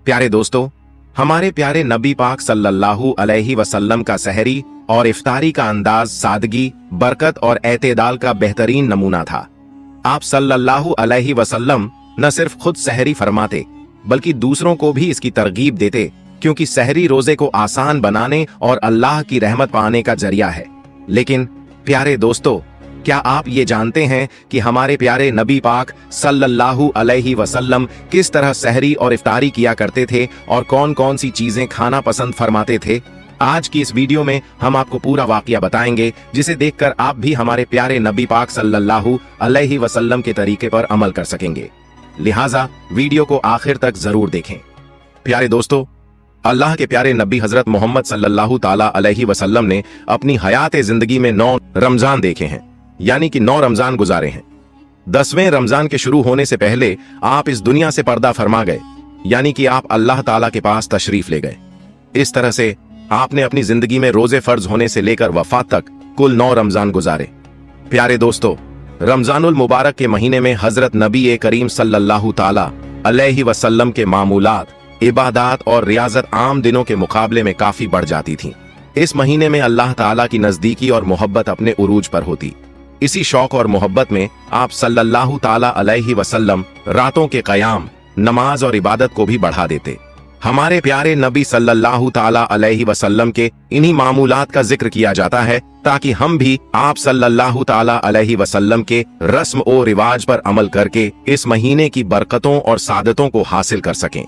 प्यारे दोस्तों, हमारे प्यारे नबी पाक सल्लल्लाहु अलैहि वसल्लम का सहरी और इफ्तारी का अंदाज सादगी, बरकत और एतदाल का बेहतरीन नमूना था। आप सल्लल्लाहु अलैहि वसल्लम न सिर्फ खुद सहरी फरमाते बल्कि दूसरों को भी इसकी तरगीब देते, क्योंकि सहरी रोजे को आसान बनाने और अल्लाह की रहमत पाने का जरिया है। लेकिन प्यारे दोस्तों, क्या आप ये जानते हैं कि हमारे प्यारे नबी पाक सल्लल्लाहु अलैहि वसल्लम किस तरह सहरी और इफ्तारी किया करते थे और कौन कौन सी चीजें खाना पसंद फरमाते थे? आज की इस वीडियो में हम आपको पूरा वाकया बताएंगे, जिसे देखकर आप भी हमारे प्यारे नबी पाक सल्लल्लाहु अलैहि वसल्लम के तरीके पर अमल कर सकेंगे। लिहाजा वीडियो को आखिर तक जरूर देखें। प्यारे दोस्तों, अल्लाह के प्यारे नबी हजरत मोहम्मद सल्लल्लाहु ताला अलैहि वसल्लम ने अपनी हयात जिंदगी में 9 रमजान देखे हैं, यानी कि 9 रमजान गुजारे हैं। 10वें रमजान के शुरू होने से पहले आप इस दुनिया से पर्दा फरमा गए, यानी कि आप अल्लाह ताला के पास तशरीफ ले गए। इस तरह से आपने अपनी जिंदगी में रोजे फर्ज होने से लेकर वफात तक कुल 9 रमजान गुजारे। प्यारे दोस्तों, रमजानुल मुबारक के महीने में हजरत नबी करीम सल्लल्लाहु ताला अलैहि वसल्लम के मामूलात, इबादात और रियाजत आम दिनों के मुकाबले में काफी बढ़ जाती थीं। इस महीने में अल्लाह ताला की नजदीकी और मोहब्बत अपने उरूज पर होती। इसी शौक और मोहब्बत में आप सल्लल्लाहु ताला अलैहि वसल्लम रातों के क़याम, नमाज और इबादत को भी बढ़ा देते। हमारे प्यारे नबी सल्लल्लाहु ताला अलैहि वसल्लम के इन्हीं मामूलात का जिक्र किया जाता है ताकि हम भी आप सल्लल्लाहु ताला अलैहि वसल्लम के रस्म और रिवाज पर अमल करके इस महीने की बरकतों और सादतों को हासिल कर सकें।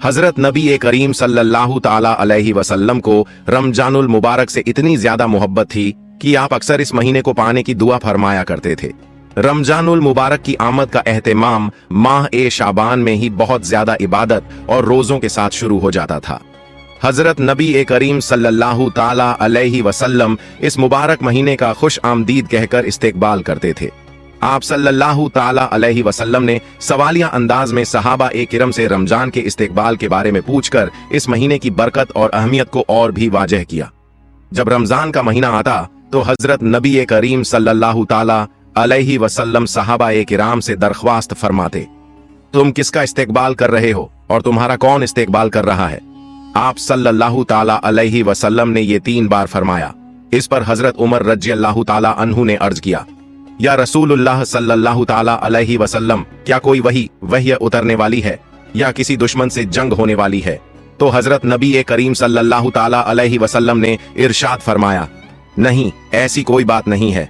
हजरत नबी करीम सल्लल्लाहु ताला अलैहि वसल्लम को रमजानुल मुबारक से इतनी ज्यादा मोहब्बत थी कि आप अक्सर इस महीने को पाने की दुआ फरमाया करते थे। रमजानुल मुबारक की आमद का एहतमाम माह शाबान में ही बहुत ज्यादा इबादत और रोजों के साथ शुरू हो जाता था। हजरत नबी करीम सल्लल्लाहु ताला अलैहि वसल्लम इस मुबारक महीने का खुश आमदीद कहकर इस्तेकबाल करते थे। आप सल्लल्लाहु ताला अलैहि वसल्लम ने सवालिया अंदाज में सहाबा किरम से रमजान के इस्तेकबाल के बारे में पूछकर इस महीने की बरकत और अहमियत को और भी वाजह किया। जब रमजान का महीना आता तो हजरत नबी करीम सल्लल्लाहु ताला अलैहि वसल्लम सहाबा किराम से दरख्वास्त फरमाते, तुम किसका इस्तेकबाल कर रहे हो और तुम्हारा कौन इस्तेकबाल कर रहा है? आप सल्लल्लाहु ताला अलैहि वसल्लम ने ये 3 बार फरमाया। इस पर हजरत उमर रज़ियल्लाहु ताला अन्हु ने अर्ज किया, या रसूलुल्लाह सल्लल्लाहु ताला अलैहि वसल्लम, क्या कोई वही उतरने वाली है या किसी दुश्मन से जंग होने वाली है? तो हजरत नबी करीम सल्लल्लाहु ताला अलैहि वसल्लम ने इरशाद फरमाया, नहीं, ऐसी कोई बात नहीं है।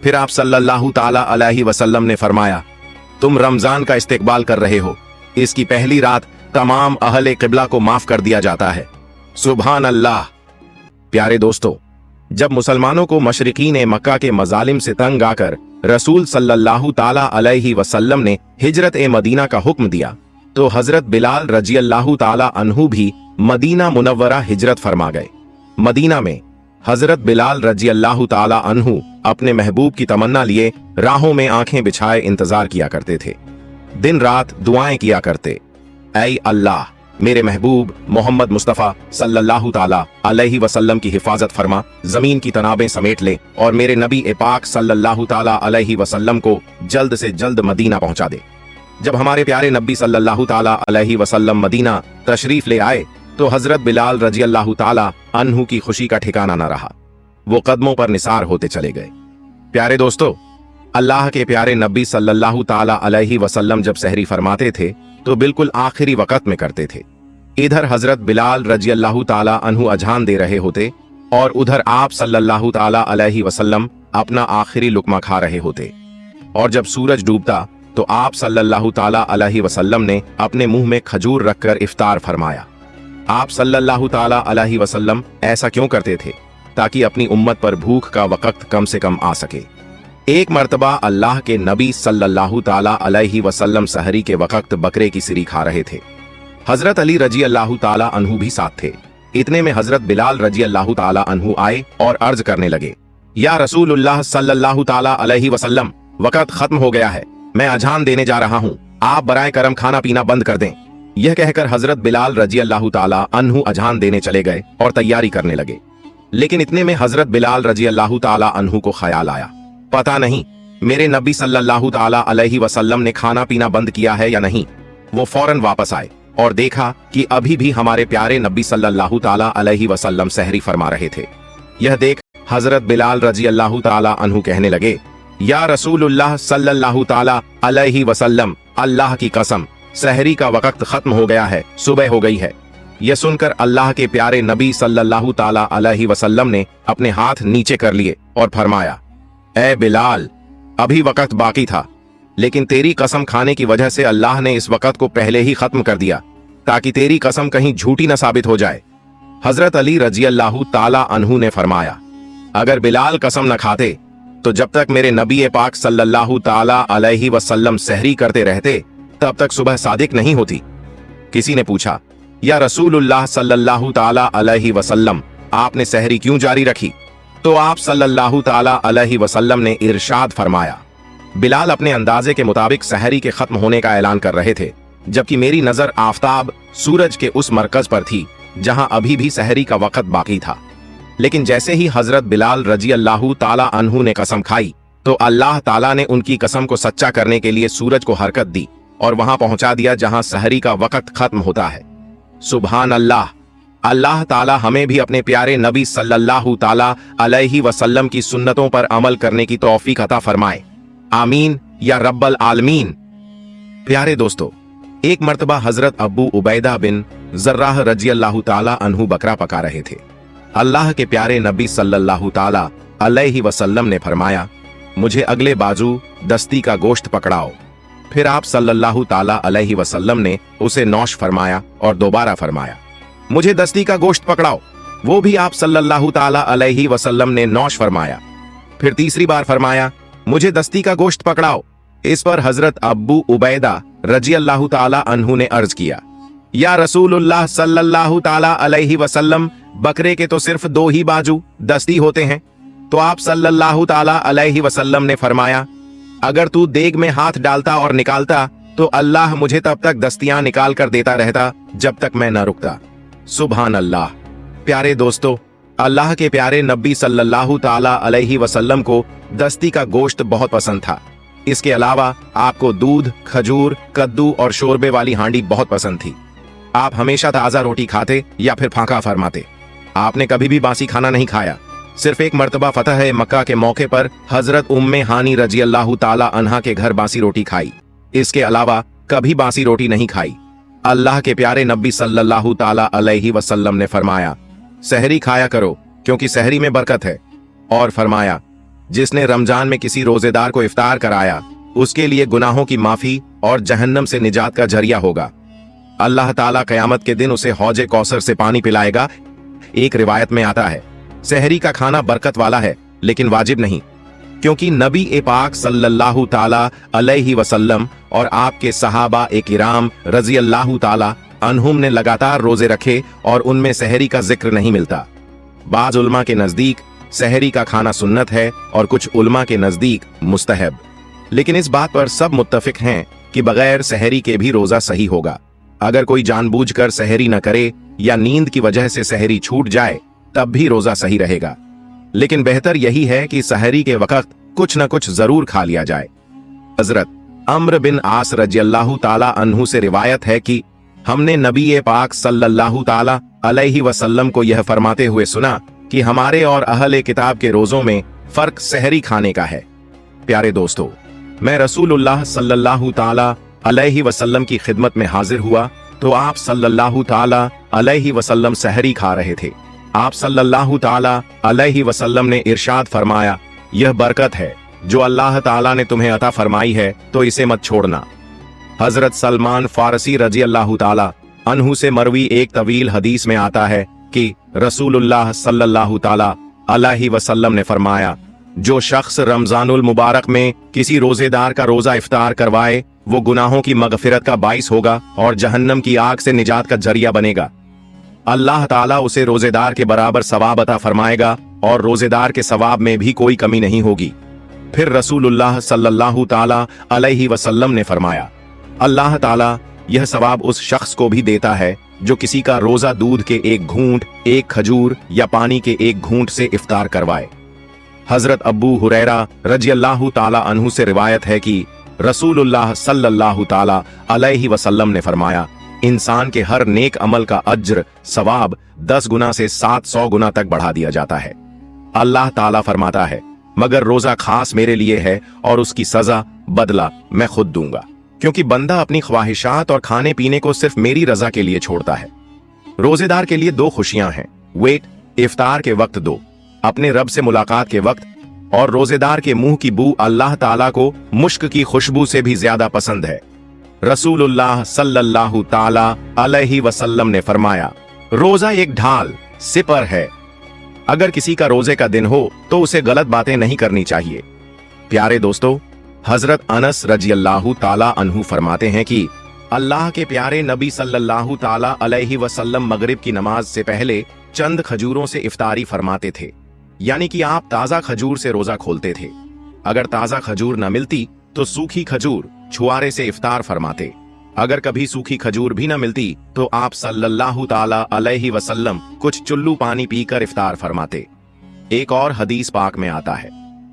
फिर आप सल्लल्लाहु ताला अलैहि वसल्लम ने फरमाया, तुम रमजान का इस्तेकबाल कर रहे हो, इसकी पहली रात तमाम अहले क़िबला को माफ कर दिया जाता है। सुभान अल्लाह। प्यारे दोस्तों, जब मुसलमानों को मशरिकीन मक्का के मजालिम से तंग आकर रसूल सल्लल्लाहु ताला अलैहि वसल्लम ने हिजरत मदीना का हुक्म दिया, तो हजरत बिलाल रज़ियल्लाहु ताला अन्हु भी मदीना मुनव्वरा हिजरत फरमा गए। मदीना में हजरत बिलाल रज़ियल्लाहु ताला अन्हु अपने महबूब की तमन्ना लिए राहों में आंखें बिछाए इंतजार किया करते थे। दिन रात दुआएं किया करते, ऐ अल्लाह, मेरे महबूब मोहम्मद मुस्तफ़ा सल्लल्लाहु ताला अलैहि वसल्लम की हिफाजत फरमा, जमीन की तनाबें समेट ले और मेरे नबी पाक सल्लल्लाहु ताला अलैहि वसल्लम को जल्द से जल्द मदीना पहुंचा दे। जब हमारे प्यारे नबी सल्लल्लाहु ताला अलैहि वसल्लम मदीना तशरीफ ले आए तो हजरत बिलाल रज़ियल्लाहु ताला अन्हु की खुशी का ठिकाना न रहा। वो कदमों पर निसार होते चले गए। प्यारे दोस्तों, अल्लाह के प्यारे नबी सल्लल्लाहु ताला अलैहि वसल्लम जब सहरी फरमाते थे तो बिल्कुल आखिरी वक्त में करते थे। इधर हजरत बिलाल रज़ियल्लाहु ताला अन्हु अजान दे रहे होते और उधर आप सल्लल्लाहु ताला अलैहि वसल्लम अपना आखिरी लुकमा खा रहे होते। और जब सूरज डूबता तो आप सल्लल्लाहु ताला अलैहि वसल्लम ने अपने मुंह में खजूर रखकर इफ्तार फरमाया। आप सल्लल्लाहु ताला अलैहि वसल्लम ऐसा क्यों करते थे? ताकि अपनी उम्मत पर भूख का वक्त कम से कम आ सके। एक मर्तबा अल्लाह के नबी सल्लल्लाहु ताला अलैहि वसल्लम सहरी के वक्त बकरे की सिरी खा रहे थे। हजरत अली रज़ियल्लाहु ताला अन्हु भी साथ थे। इतने में हजरत बिलाल रज़ियल्लाहु ताला अन्हु आए और अर्ज करने लगे, या रसूलुल्लाह सल्लल्लाहु ताला अलैहि वसल्लम, वक्त खत्म हो गया है, मैं अजान देने जा रहा हूँ, आप बराए करम खाना पीना बंद कर दें। यह कहकर हजरत बिलाल रज़ियल्लाहु ताला अन्हु अजान देने चले गए और तैयारी करने लगे। लेकिन इतने में हजरत बिलाल रज़ियल्लाहु ताला अन्हु को ख्याल आया, पता नहीं मेरे नबी सल्लल्लाहु ताला अलैहि वसल्लम ने खाना पीना बंद किया है या नहीं। वो फौरन वापस आए और देखा कि अभी भी हमारे प्यारे नबी सल्लल्लाहु ताला अलैहि वसल्लम सहरी फरमा रहे थे। यह देख हजरत बिलाल रजी अल्लाह ताला अन्हु कहने लगे, या रसूलुल्लाह सल्लल्लाहु ताला अलैहि वसल्लम, अल्लाह की कसम, सहरी का वक्त खत्म हो गया है, सुबह हो गई है। यह सुनकर अल्लाह के प्यारे नबी सल्लल्लाहु ताला अलैहि वसल्लम ने अपने हाथ नीचे कर लिए और फरमाया, ए बिलाल, अभी वक्त बाकी था, लेकिन तेरी कसम खाने की वजह से अल्लाह ने इस वक्त को पहले ही खत्म कर दिया, ताकि तेरी कसम कहीं झूठी न साबित हो जाए। हजरत अली रजी अल्लाह ताला अन्हु ने फरमाया, अगर बिलाल कसम न खाते तो जब तक मेरे नबी पाक सल्लल्लाहु ताला अलैहि वसल्लम सहरी करते रहते तब तक सुबह सादिक नहीं होती। किसी ने पूछा, या रसूलुल्लाह सल्लल्लाहु ताला अलैहि वसल्लम, आपने सहरी क्यों जारी रखी? तो आप सल्लल्लाहु ताला अलैहि वसल्लम ने इरशाद फरमाया, बिलाल अपने अंदाजे के मुताबिक सहरी के खत्म होने का ऐलान कर रहे थे, जबकि मेरी नजर आफताब सूरज के उस मरकज पर थी जहां अभी भी सहरी का वक्त बाकी था। लेकिन जैसे ही हजरत बिलाल रजी अल्लाह ताला अन्हु ने कसम खाई तो अल्लाह ताला ने उनकी कसम को सच्चा करने के लिए सूरज को हरकत दी और वहां पहुंचा दिया जहां सहरी का वक्त खत्म होता है। सुभान अल्लाह। अल्लाह ताला हमें भी अपने प्यारे नबी सल्लल्लाहु ताला अलैहि वसल्लम की सुन्नतों पर अमल करने की तौफीक अता फरमाए, आमीन या रब्बल आलमीन। प्यारे दोस्तों, एक मर्तबा हजरत अबू उबैदा बिन जर्राह रजी अल्लाह ताला अन्हु बकरा पका रहे थे। अल्लाह के प्यारे नबी सल्लल्लाहु ताला अलैहि वसल्लम ने फरमाया, मुझे अगले बाजू दस्ती का गोश्त पकड़ाओ। फिर आप सल्लल्लाहु ताला अलैहि वसल्लम ने उसे नौश फरमाया और दोबारा फरमाया, मुझे दस्ती का गोश्त पकड़ाओ। वो भी आप सल्लल्लाहु ताला अलैहि वसल्लम ने नौश फरमाया। फिर तीसरी बार फरमाया, मुझे दस्ती का गोश्त पकड़ाओ। इस पर हजरत अबू उबैदा रजी अल्लाह ताला अन्हु ने अर्ज किया, या रसूलुल्लाह सल्लल्लाहु ताला अलैहि वसल्लम, बकरे के तो सिर्फ 2 ही बाजू दस्ती होते हैं। तो आप सल्लल्लाहु ताला अलैहि वसल्लम ने फरमाया, अगर तू देग में हाथ डालता और निकालता तो अल्लाह मुझे तब तक दस्तियां निकाल कर देता रहता जब तक मैं न रुकता। सुभान अल्लाह। प्यारे दोस्तों, अल्लाह के प्यारे नबी सल्लल्लाहु ताला अलैहि वसल्लम को दस्ती का गोश्त बहुत पसंद था। इसके अलावा आपको दूध, खजूर, कद्दू और शोरबे वाली हांडी बहुत पसंद थी। आप हमेशा ताजा रोटी खाते या फिर फांका फरमाते। आपने कभी भी बासी खाना नहीं खाया। सिर्फ एक मर्तबा फतह मक्का के मौके पर हजरत उम्मे हानी रजी अल्लाह ताला अन्हा के घर बासी रोटी खाई। इसके अलावा कभी बासी रोटी नहीं खाई। अल्लाह के प्यारे नबी सल्लल्लाहु ताला अलैहि वसल्लम ने फरमाया, सहरी खाया करो क्योंकि सहरी में बरकत है। और फरमाया, जिसने रमजान में किसी रोजेदार को इफ्तार कराया उसके लिए गुनाहों की माफी और जहन्नम से निजात का जरिया होगा। अल्लाह ताला कयामत के दिन उसे हौजे कौसर से पानी पिलाएगा। एक रिवायत में आता है, सहरी का खाना बरकत वाला है लेकिन वाजिब नहीं, क्योंकि नबी ए पाक सल्लल्लाहु ताला अलैहि वसल्लम और आपके सहाबा ए किराम रजी अल्लाह ताला अन्हुम ने लगातार रोजे रखे और उनमें सहरी का जिक्र नहीं मिलता। बाज उलमा के नजदीक सहरी का खाना सुन्नत है और कुछ उलमा के नजदीक मुस्तहब। लेकिन इस बात पर सब मुत्तफिक हैं कि बगैर सहरी के भी रोजा सही होगा। अगर कोई जानबूझकर सहरी न करे या नींद की वजह से सहरी छूट जाए तब भी रोजा सही रहेगा। लेकिन बेहतर यही है कि सहरी के वक्त कुछ न कुछ जरूर खा लिया जाए। हजरत अम्र बिन आस रजी अल्लाह ताला अन्हु से रिवायत है कि हमने नबी पाक सल्लल्लाहु ताला अलैहि वसल्लम को यह फरमाते हुए सुना कि हमारे और अहले किताब के रोजों में फर्क सहरी खाने का है। प्यारे दोस्तों, मैं रसूलुल्लाह सल्लल्लाहु ताला अलैहि वसल्लम की खिदमत में हाजिर हुआ तो आप सल्लल्लाहु ताला अलैहि वसल्लम सहरी खा रहे थे। आप सल्लल्लाहु ताला अलैहि वसल्लम ने इरशाद फरमाया, यह बरकत है जो अल्लाह ताला ने तुम्हें अता फरमाई है तो इसे मत छोड़ना। हजरत सलमान फारसी रजी अल्लाह ताला अन्हु से मरवी एक तवील हदीस में आता है कि रसूलुल्लाह सल्लल्लाहु ताला अलैहि वसल्लम ने फरमाया, जो शख्स रमजानुल मुबारक में किसी रोजेदार का रोजा इफ्तार करवाए वो गुनाहों की मगफिरत का बाइस होगा और जहन्नम की आग से निजात का जरिया बनेगा। अल्लाह ताला उसे रोजेदार के बराबर सवाब अता फरमाएगा और रोजेदार के सवाब में भी कोई कमी नहीं होगी। फिर रसूलुल्लाह सल्लल्लाहु ताला अलैहि वसल्लम ने फरमाया, अल्लाह ताला यह सवाब उस शख्स को भी देता है जो किसी का रोजा दूध के एक घूंट, एक खजूर या पानी के एक घूंट से इफ्तार करवाए। हजरत अबू हुरैरा रजी अल्लाह ताला अन्हु से रिवायत है कि रसूलुल्लाह सल्लल्लाहु ताला अलैहि वसल्लम ने फरमाया, इंसान के हर नेक अमल का अज्र सवाब 10 गुना से 700 गुना तक बढ़ा दिया जाता है। अल्लाह ताला फरमाता है, मगर रोजा खास मेरे लिए है और उसकी सजा बदला मैं खुद दूंगा, क्योंकि बंदा अपनी ख्वाहिशात और खाने पीने को सिर्फ मेरी रजा के लिए छोड़ता है। रोजेदार के लिए 2 खुशियां हैं, वेट इफ्तार के वक्त 2, अपने रब से मुलाकात के वक्त, और रोजेदार के मुंह की बू अल्लाह ताला को मुश्क की खुशबू से भी ज्यादा पसंद है। रसूलुल्लाह सल्लल्लाहु ताला अलैहि वसल्लम ने फरमाया, रोजा एक ढाल सिपर है। अगर किसी का रोजे का दिन हो तो उसे गलत बातें नहीं करनी चाहिए। प्यारे दोस्तों, हजरत अनस रजी अल्लाहु ताला अन्हु फरमाते हैं कि अल्लाह के प्यारे नबी सल्लल्लाहु ताला अलैहि वसल्लम मगरिब की नमाज से पहले चंद खजूरों से इफ्तारी फरमाते थे, यानी कि आप ताजा खजूर से रोजा खोलते थे। अगर ताजा खजूर न मिलती तो सूखी खजूर छुआरे से इफ्तार फरमाते। अगर कभी सूखी खजूर भी न मिलती तो आप सल्लल्लाहु ताला अलैहि वसल्लम कुछ चुल्लू पानी पीकर इफ्तार फरमाते। एक और हदीस पाक में आता है,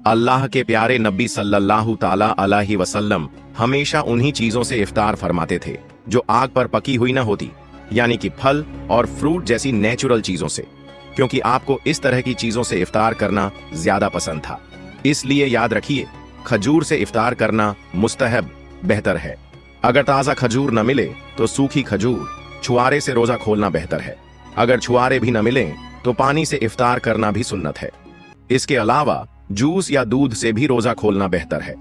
अल्लाह के प्यारे नबी सल्लल्लाहु ताला अलैहि वसल्लम हमेशा उन्हीं चीजों से इफ्तार फरमाते थे जो आग पर पकी हुई न होती, यानी कि फल और फ्रूट जैसी नेचुरल चीजों से, क्योंकि आपको इस तरह की चीजों से इफ्तार करना ज्यादा पसंद था। इसलिए याद रखिए, खजूर से इफ्तार करना मुस्तहब बेहतर है। अगर ताजा खजूर न मिले तो सूखी खजूर छुआरे से रोजा खोलना बेहतर है। अगर छुआरे भी न मिले तो पानी से इफ्तार करना भी सुन्नत है। इसके अलावा जूस या दूध से भी रोजा खोलना बेहतर है।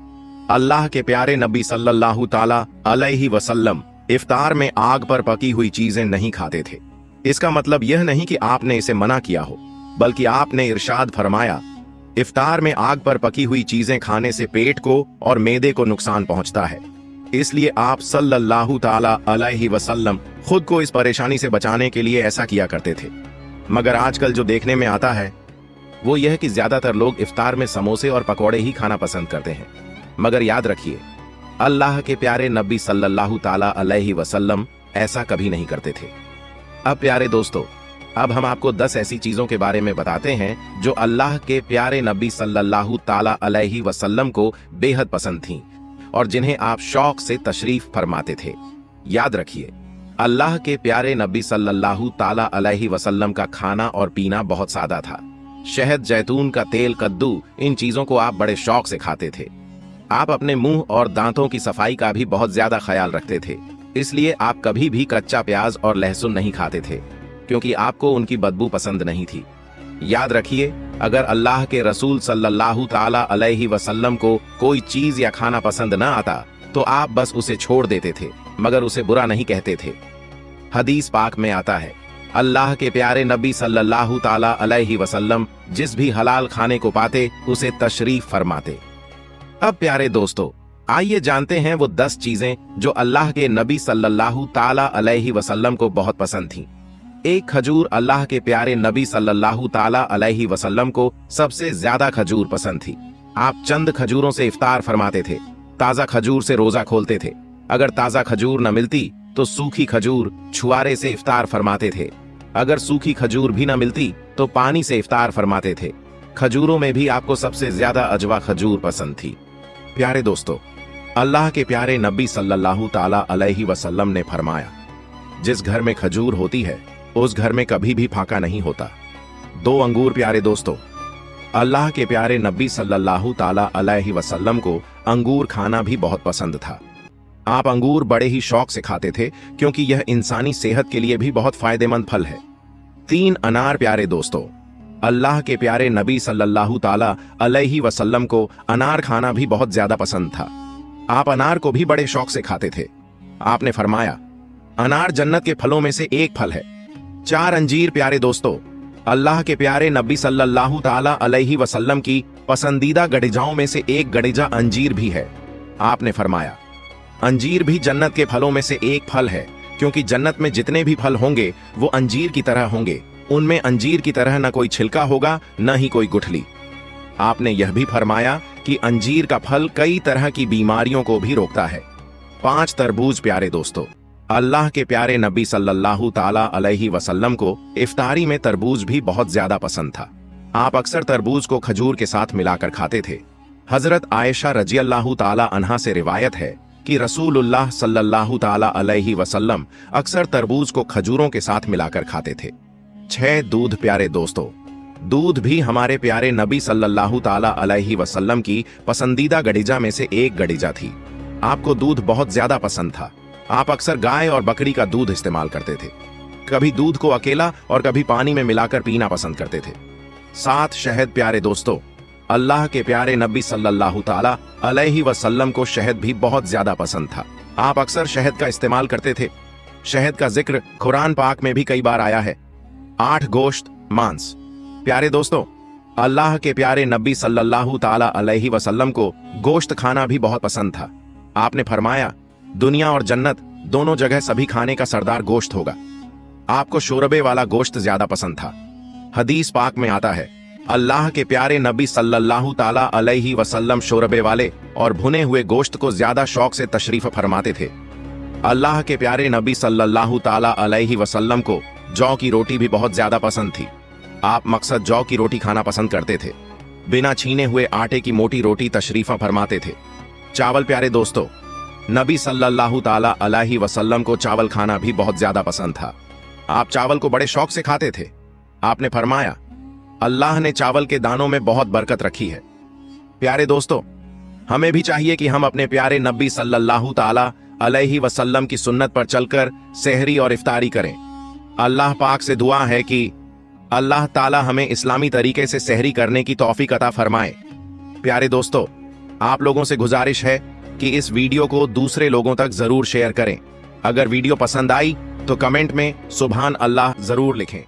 अल्लाह के प्यारे नबी सल्लल्लाहु ताला अलैहि वसल्लम इफ्तार में आग पर पकी हुई चीजें नहीं खाते थे। इसका मतलब यह नहीं कि आपने इसे मना किया हो, बल्कि आपने इरशाद फरमाया, इफ्तार में आग पर पकी हुई चीजें खाने से पेट को और मैदे को नुकसान पहुंचता है। इसलिए आप सल्लल्लाहु ताला अलैहि वसल्लम खुद को इस परेशानी से बचाने के लिए ऐसा किया करते थे। मगर आजकल जो देखने में आता है वो यह कि ज्यादातर लोग इफ्तार में समोसे और पकौड़े ही खाना पसंद करते हैं। मगर याद रखिए, अल्लाह के प्यारे नबी सल्लल्लाहु ताला अलैहि वसल्लम ऐसा कभी नहीं करते थे। अब प्यारे दोस्तों, अब हम आपको 10 ऐसी चीजों के बारे में बताते हैं जो अल्लाह के प्यारे नबी सल्लल्लाहु ताला अलैहि वसल्लम को बेहद पसंद थीं और जिन्हें आप शौक से तशरीफ फरमाते थे। याद रखिए, अल्लाह के प्यारे नबी सल्लल्लाहु ताला अलैहि वसल्लम का खाना और पीना बहुत सादा था। शहद, जैतून का तेल, कद्दू, इन चीजों को आप बड़े शौक से खाते थे। आप अपने मुंह और दांतों की सफाई का भी बहुत ज्यादा ख्याल रखते थे। इसलिए आप कभी भी कच्चा प्याज और लहसुन नहीं खाते थे, क्योंकि आपको उनकी बदबू पसंद नहीं थी। याद रखिए, अगर अल्लाह के रसूल सल्लल्लाहु ताला अलैहि वसल्लम को कोई चीज या खाना पसंद न आता तो आप बस उसे छोड़ देते थे, मगर उसे बुरा नहीं कहते थे। हदीस पाक में आता है, अल्लाह के प्यारे नबी सल्लल्लाहु ताला अलैहि वसल्लम जिस भी हलाल खाने को पाते उसे तशरीफ फरमाते। अब प्यारे दोस्तों, आइए जानते हैं वो 10 चीजें जो अल्लाह के नबी सल्लल्लाहु ताला अलैहि वसल्लम को बहुत पसंद थीं। एक खजूर। अल्लाह के प्यारे नबी सल्लल्लाहु ताला अलैहि वसल्लम को सबसे ज्यादा खजूर पसंद थी। आप चंद खजूरों से इफ्तार फरमाते थे। ताजा खजूर से रोजा खोलते थे। अगर ताजा खजूर न मिलती तो सूखी खजूर छुआरे से इफ्तार फरमाते थे। अगर सूखी खजूर भी न मिलती तो पानी से इफ्तार फरमाते थे। खजूरों में भी आपको सबसे ज्यादा अजवा खजूर पसंद थी। प्यारे दोस्तों, अल्लाह के प्यारे नबी सल्लल्लाहु ताला अलैहि वसल्लम ने फरमाया, जिस घर में खजूर होती है उस घर में कभी भी फाका नहीं होता। 2 अंगूर। प्यारे दोस्तों, अल्लाह के प्यारे नबी सल्लल्लाहु ताला अलैहि वसल्लम को अंगूर खाना भी बहुत पसंद था। आप अंगूर बड़े ही शौक से खाते थे, क्योंकि यह इंसानी सेहत के लिए भी बहुत फायदेमंद फल है। 3 अनार। प्यारे दोस्तों, अल्लाह के प्यारे नबी सल्लल्लाहु ताला अलैहि वसल्लम को अनार खाना भी बहुत ज्यादा पसंद था। आप अनार को भी बड़े शौक से खाते थे। आपने फरमाया, अनार जन्नत के फलों में से एक फल है। 4 अंजीर। प्यारे दोस्तों, अल्लाह के प्यारे नबी सल्लल्लाहु ताला अलैहि वसल्लम की पसंदीदा गड़िजाओं में से एक गड़िजा अंजीर भी है। आपने फरमाया, अंजीर भी जन्नत के फलों में से एक फल है, क्योंकि जन्नत में जितने भी फल होंगे वो अंजीर की तरह होंगे। उनमें अंजीर की तरह न कोई छिलका होगा न ही कोई गुठली। आपने यह भी फरमाया कि अंजीर का फल कई तरह की बीमारियों को भी रोकता है। 5 तरबूज। प्यारे दोस्तों, अल्लाह के प्यारे नबी सल्लल्लाहु ताला अलैहि वसल्लम को इफ्तारी में तरबूज भी बहुत ज्यादा पसंद था। आप अक्सर तरबूज को खजूर के साथ मिलाकर खाते थे। हजरत आयशा रजी अल्लाहु ताला अन्हा से रिवायत है कि रसूलुल्लाह सल्लल्लाहु ताला अलैहि वसल्लम अक्सर तरबूज को खजूरों के साथ मिलाकर खाते थे। 6 दूध। प्यारे दोस्तों, दूध भी हमारे प्यारे नबी सल्लल्लाहु ताला अलैहि वसल्लम की पसंदीदा गडीजा में से एक गडीजा थी। आपको दूध बहुत ज्यादा पसंद था। आप अक्सर गाय और बकरी का दूध इस्तेमाल करते थे। कभी दूध को अकेला और कभी पानी में मिलाकर पीना पसंद करते थे। 7 शहद। प्यारे दोस्तों, अल्लाह के प्यारे नबी सल्लल्लाहु ताला अलैहि वसल्लम को शहद भी बहुत ज्यादा पसंद था। आप अक्सर शहद का इस्तेमाल करते थे। शहद का जिक्र कुरान पाक में भी कई बार आया है। 8 गोश्त, मांस। प्यारे दोस्तों, अल्लाह के प्यारे नबी सल्लल्लाहु ताला अलैहि वसल्लम को गोश्त खाना भी बहुत पसंद था। आपने फरमाया, दुनिया और जन्नत दोनों जगह सभी खाने का सरदार गोश्त होगा। आपको शोरबे वाला गोश्त ज्यादा पसंद था। हदीस पाक में आता है, अल्लाह के प्यारे नबी सल्लल्लाहु ताला अलैहि वसल्लम शोरबे वाले और भुने हुए गोश्त को ज्यादा शौक से तशरीफ फरमाते थे। अल्लाह के प्यारे नबी सल्लल्लाहु ताला अलैहि वसल्लम को जौ की रोटी भी बहुत ज्यादा पसंद थी। आप मकसद जौ की रोटी खाना पसंद करते थे। बिना छीने हुए आटे की मोटी रोटी तशरीफा फरमाते थे। चावल। प्यारे दोस्तों, नबी सल्लल्लाहु ताला अलैहि वसल्लम को चावल खाना भी बहुत ज्यादा पसंद था। आप चावल को बड़े शौक से खाते थे। आपने फरमाया, अल्लाह ने चावल के दानों में बहुत बरकत रखी है। प्यारे दोस्तों, हमें भी चाहिए कि हम अपने प्यारे नबी सल्लल्लाहु ताला अलैहि वसल्लम की सुन्नत पर चलकर सहरी और इफ्तारी करें। अल्लाह पाक से दुआ है कि अल्लाह ताला हमें इस्लामी तरीके से सहरी करने की तौफीक अता फरमाए। प्यारे दोस्तों, आप लोगों से गुजारिश है कि इस वीडियो को दूसरे लोगों तक जरूर शेयर करें। अगर वीडियो पसंद आई तो कमेंट में सुभान अल्लाह जरूर लिखें।